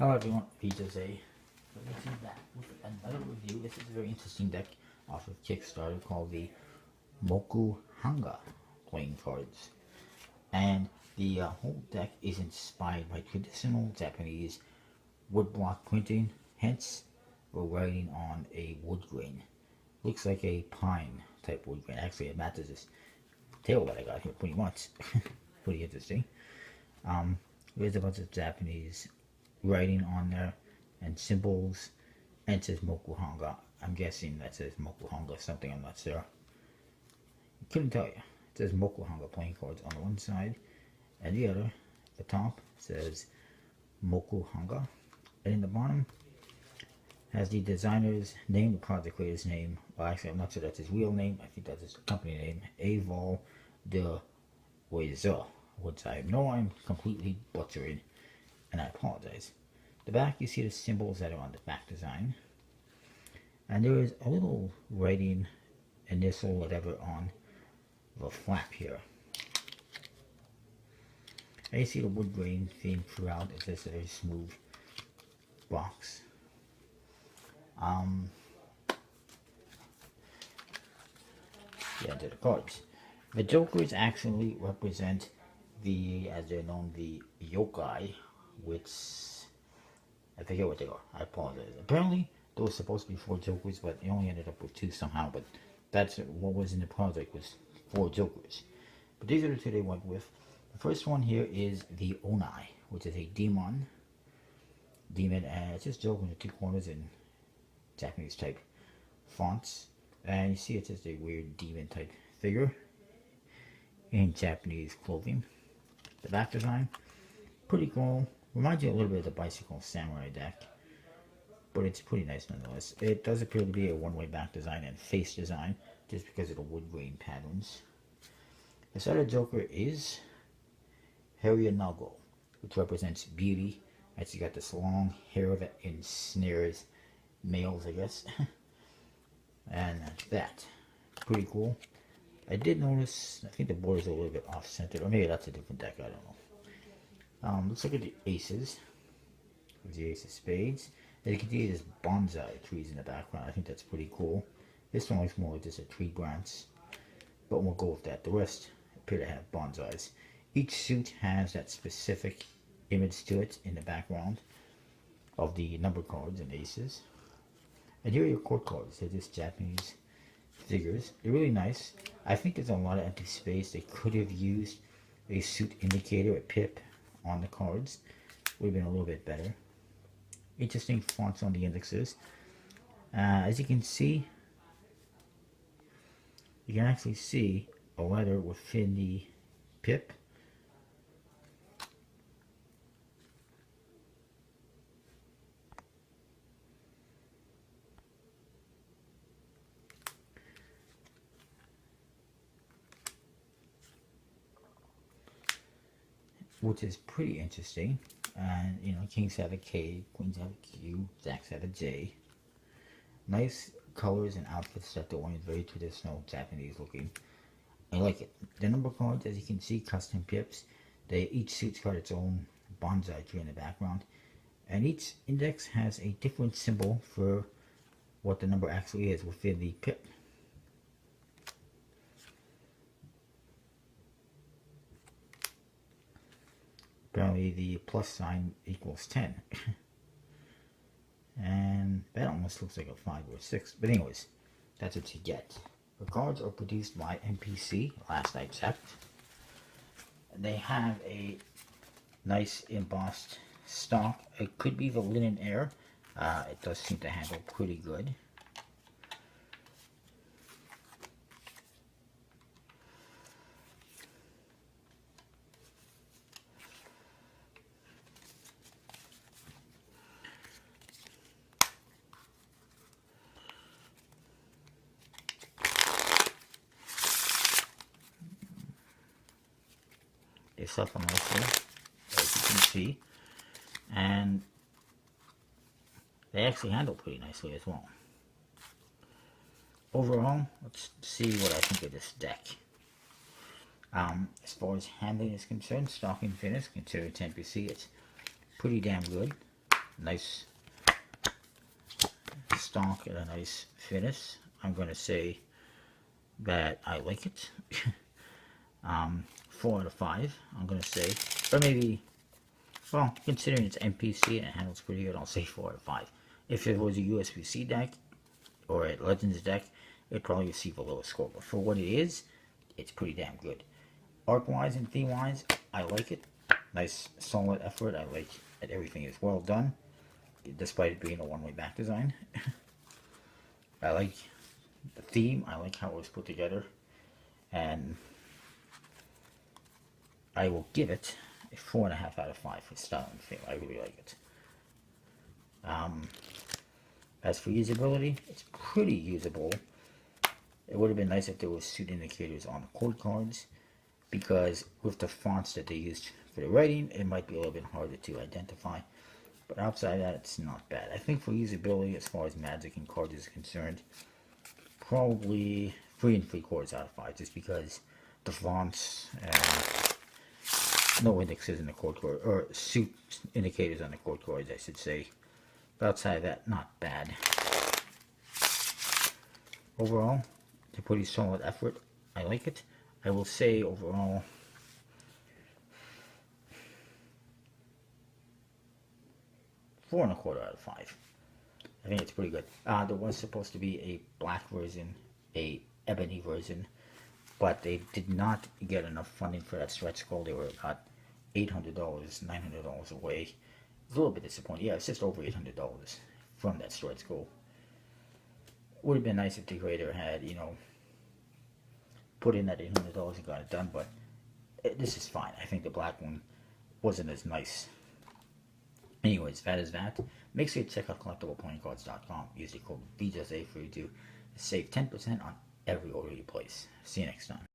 Hello everyone, VJJ. Let's see back with another review. This is a very interesting deck off of Kickstarter called the Moku Hangu playing cards. And the whole deck is inspired by traditional Japanese woodblock printing, hence we're writing on a wood grain. Looks like a pine type wood grain. Actually it matches this table that I got here pretty much. Pretty interesting. There's a bunch of Japanese writing on there and symbols, and it says Moku Hangu. I'm guessing that says Moku Hangu or something, I'm not sure. Couldn't tell you. It says Moku Hangu playing cards on the one side, and the other, the top, says Moku Hangu. And in the bottom has the designer's name, the project creator's name. Well, actually, I'm not sure that's his real name. I think that's his company name, Aval de Wezer, which I know I'm completely butchering, and I apologize. The back, you see the symbols that are on the back design, and there is a little writing, initial, whatever, on the flap here. And you see the wood grain theme throughout. It's just a very smooth box. Yeah, to the cards. The jokers actually represent the, as they're known, the yokai, which I forget what they are. I apologize. Apparently, there was supposed to be 4 jokers, but it only ended up with 2 somehow. But that's what was in the project, was 4 jokers. But these are the 2 they went with. The first one here is the Onai, which is a demon. And it's just joke in the 2 corners in Japanese type fonts. And you see it's just a weird demon type figure in Japanese clothing. The back design, pretty cool. Reminds you a little bit of the Bicycle Samurai deck, but it's pretty nice nonetheless. It does appear to be a one-way back design and face design, just because of the wood grain patterns. The other joker is Nago, which represents beauty. As you got this long hair that ensnares males, I guess. And that, pretty cool. I did notice, I think the borders are a little bit off-centered, or maybe that's a different deck, I don't know. Let's look at the aces. There's the ace of spades. As you can see, there's bonsai trees in the background. I think that's pretty cool. This one looks more like just a tree branch, but we'll go with that. The rest appear to have bonsais. Each suit has that specific image to it in the background of the number cards and aces. And here are your court cards. They're just Japanese figures. They're really nice. I think there's a lot of empty space. They could have used a suit indicator, a pip, on the cards. Would have been a little bit better. Interesting fonts on the indexes. As you can see, you can actually see a letter within the pip. Which is pretty interesting. And you know, kings have a K, queens have a Q, jacks have a J. Nice colors and outfits that they're wearing, very traditional Japanese looking. I like it. The number cards, as you can see, custom pips. Each suit's got its own bonsai tree in the background, and each index has a different symbol for what the number actually is within the pip. Apparently the plus sign equals 10. And that almost looks like a 5 or a 6. But anyways, that's what you get. The cards are produced by MPC, last I checked. They have a nice embossed stock. It could be the linen air. It does seem to handle pretty good. They suffer nicely, as you can see, and they actually handle pretty nicely as well. Overall, let's see what I think of this deck. As far as handling is concerned, stock and finish, considering 10PC, it's pretty damn good. nice stock and a nice finish. I'm going to say that I like it. 4 out of 5, I'm going to say. Or maybe, well, considering it's NPC and it handles pretty good, I'll say 4 out of 5. If it was a USB-C deck or a Legends deck, it'd probably receive a lower score. But for what it is, it's pretty damn good. Art-wise and theme-wise, I like it. Nice, solid effort. I like that everything is well done, despite it being a one-way back design. I like the theme. I like how it was put together. And I will give it a 4.5 out of 5 for style and feel. I really like it. As for usability, it's pretty usable. It would have been nice if there was suit indicators on the code cards, because with the fonts that they used for the writing, it might be a little bit harder to identify. But outside that, it's not bad. I think for usability, as far as magic and cards is concerned, probably 3 3/4 out of 5, just because the fonts and no indexes in the code card, or suit indicators on the code cards, I should say. But outside of that, not bad. Overall, it's a pretty solid effort. I like it. I will say overall, four and a quarter out of 5. I think it's pretty good. There was supposed to be a black version, a ebony version, but they did not get enough funding for that stretch goal. They were about $800, $900 away. It's a little bit disappointing. Yeah, it's just over $800 from that stretch goal. Would have been nice if the creator had, put in that $800 and got it done, but this is fine. I think the black one wasn't as nice. Anyways, that is that. Make sure you check out collectibleplayingcards.com. Use the code BJSA for you to save 10% on every order you place. See you next time.